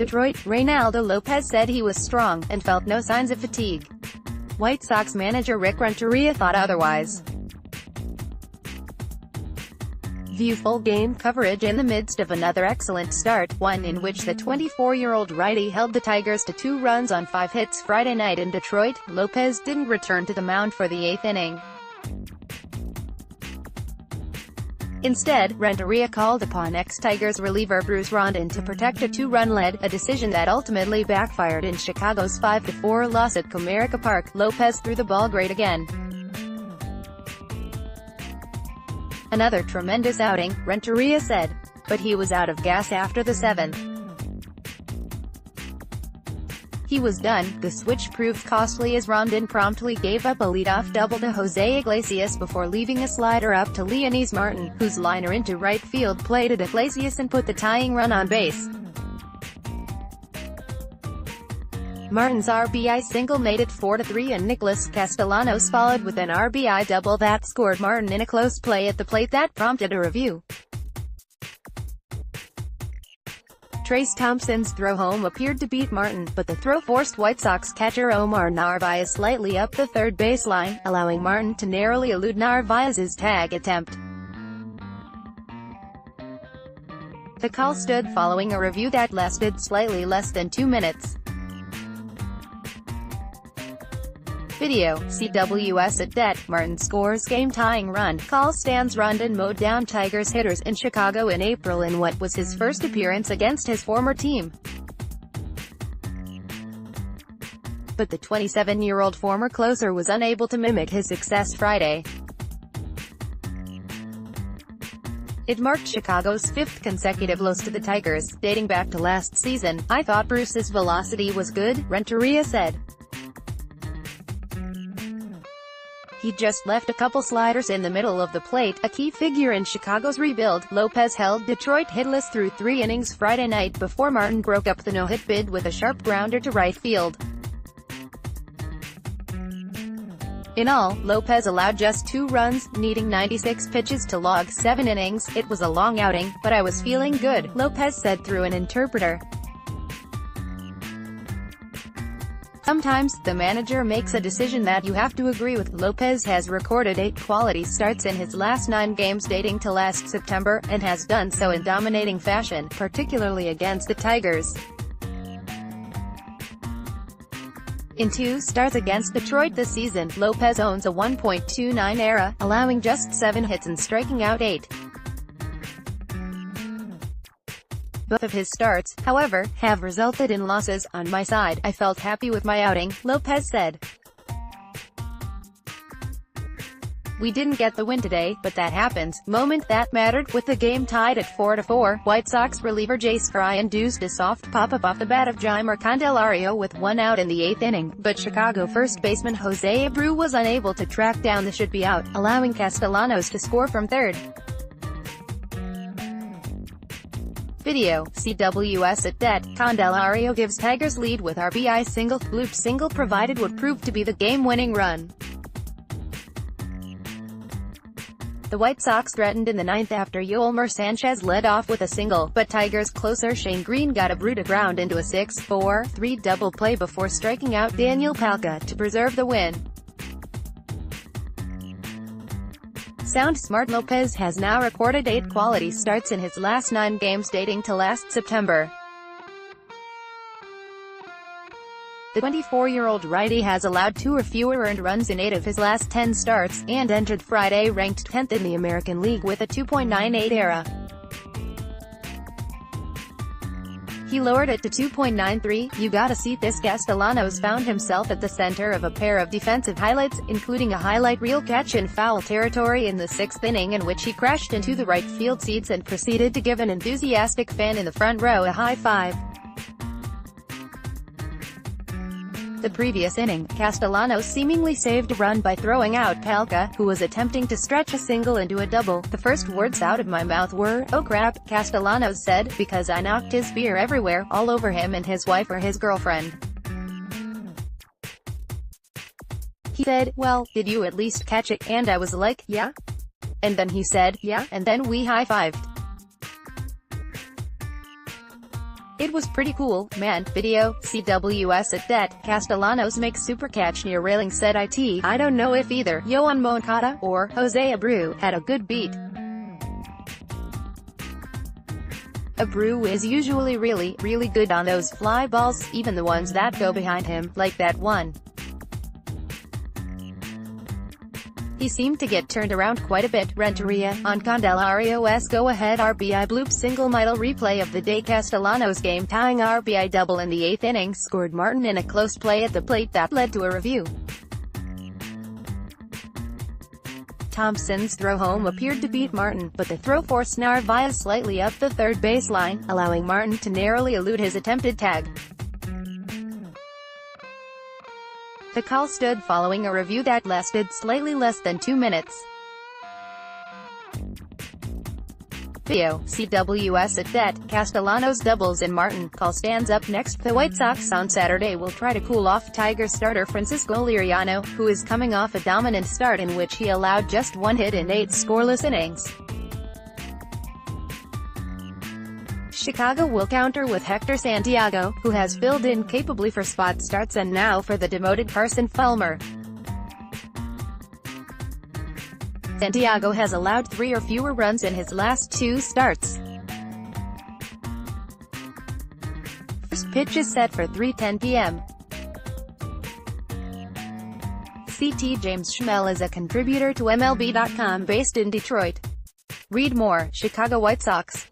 Detroit, Reynaldo Lopez said he was strong, and felt no signs of fatigue. White Sox manager Rick Renteria thought otherwise. View full game coverage in the midst of another excellent start, one in which the 24-year-old righty held the Tigers to 2 runs on 5 hits Friday night in Detroit. Lopez didn't return to the mound for the 8th inning. Instead, Renteria called upon ex-Tigers reliever Bruce Rondon to protect a 2-run lead, a decision that ultimately backfired in Chicago's 5-4 loss at Comerica Park. Lopez threw the ball great again. Another tremendous outing, Renteria said. But he was out of gas after the 7th. He was done. The switch proved costly as Rondon promptly gave up a leadoff double to Jose Iglesias before leaving a slider up to Leonys Martin, whose liner into right field played at Iglesias and put the tying run on base. Martin's RBI single made it 4-3 and Nicholas Castellanos followed with an RBI double that scored Martin in a close play at the plate that prompted a review. Trace Thompson's throw home appeared to beat Martin, but the throw forced White Sox catcher Omar Narvaez slightly up the third baseline, allowing Martin to narrowly elude Narvaez's tag attempt. The call stood following a review that lasted slightly less than 2 minutes. Video, CWS at det. Martin scores game-tying run. Call stands. Rondon mowed down Tigers hitters in Chicago in April in what was his first appearance against his former team. But the 27-year-old former closer was unable to mimic his success Friday. It marked Chicago's 5th consecutive loss to the Tigers, dating back to last season. "I thought Bruce's velocity was good," Renteria said. "He just left a couple sliders in the middle of the plate," a key figure in Chicago's rebuild. Lopez held Detroit hitless through 3 innings Friday night before Martin broke up the no-hit bid with a sharp grounder to right field. In all, Lopez allowed just 2 runs, needing 96 pitches to log 7 innings. "It was a long outing, but I was feeling good," Lopez said through an interpreter. Sometimes, the manager makes a decision that you have to agree with. Lopez has recorded 8 quality starts in his last 9 games dating to last September, and has done so in dominating fashion, particularly against the Tigers. In 2 starts against Detroit this season, Lopez owns a 1.29 ERA, allowing just 7 hits and striking out 8. Both of his starts, however, have resulted in losses. "On my side, I felt happy with my outing," Lopez said. "We didn't get the win today, but that happens. Moment that mattered." With the game tied at 4-4, White Sox reliever Jace Fry induced a soft pop-up off the bat of Jeimer Candelario with 1 out in the 8th inning, but Chicago first baseman Jose Abreu was unable to track down the should-be out, allowing Castellanos to score from third. Video, CWS at det. Candelario gives Tigers lead with RBI single. Loop single provided what proved to be the game-winning run. The White Sox threatened in the 9th after Yolmer Sanchez led off with a single, but Tigers closer Shane Green got Abreu to ground into a 6-4-3 double play before striking out Daniel Palka to preserve the win. Sound smart. Lopez has now recorded 8 quality starts in his last 9 games dating to last September. The 24-year-old righty has allowed 2 or fewer earned runs in 8 of his last 10 starts, and entered Friday ranked 10th in the American League with a 2.98 ERA. He lowered it to 2.93. "You gotta see this." Castellanos found himself at the center of a pair of defensive highlights, including a highlight reel catch in foul territory in the 6th inning in which he crashed into the right field seats and proceeded to give an enthusiastic fan in the front row a high five. The previous inning, Castellanos seemingly saved a run by throwing out Palka, who was attempting to stretch a single into a double. "The first words out of my mouth were, 'Oh crap,'" Castellanos said, "because I knocked his beer everywhere, all over him and his wife or his girlfriend." He said, "Well, did you at least catch it?" And I was like, "Yeah." And then he said, "Yeah," and then we high-fived. It was pretty cool, man. Video, CWS at that. Castellanos makes super catch near railing, said it. I don't know if either Yoan Moncada or Jose Abreu had a good beat. Abreu is usually really good on those fly balls, even the ones that go behind him, like that one. He seemed to get turned around quite a bit. Renteria, on Candelario's go-ahead RBI bloop single middle replay of the day. Castellanos' game-tying RBI double in the 8th inning scored Martin in a close play at the plate that led to a review. Thompson's throw home appeared to beat Martin, but the throw forced Narvaez slightly up the third baseline, allowing Martin to narrowly elude his attempted tag. The call stood following a review that lasted slightly less than 2 minutes. Video, CWS at that. Castellanos doubles and Martin call stands up next. The White Sox on Saturday will try to cool off Tigers starter Francisco Liriano, who is coming off a dominant start in which he allowed just 1 hit in 8 scoreless innings. Chicago will counter with Hector Santiago, who has filled in capably for spot starts and now for the demoted Carson Fulmer. Santiago has allowed 3 or fewer runs in his last 2 starts. First pitch is set for 3:10 p.m. CT James Schmel is a contributor to MLB.com based in Detroit. Read more. Chicago White Sox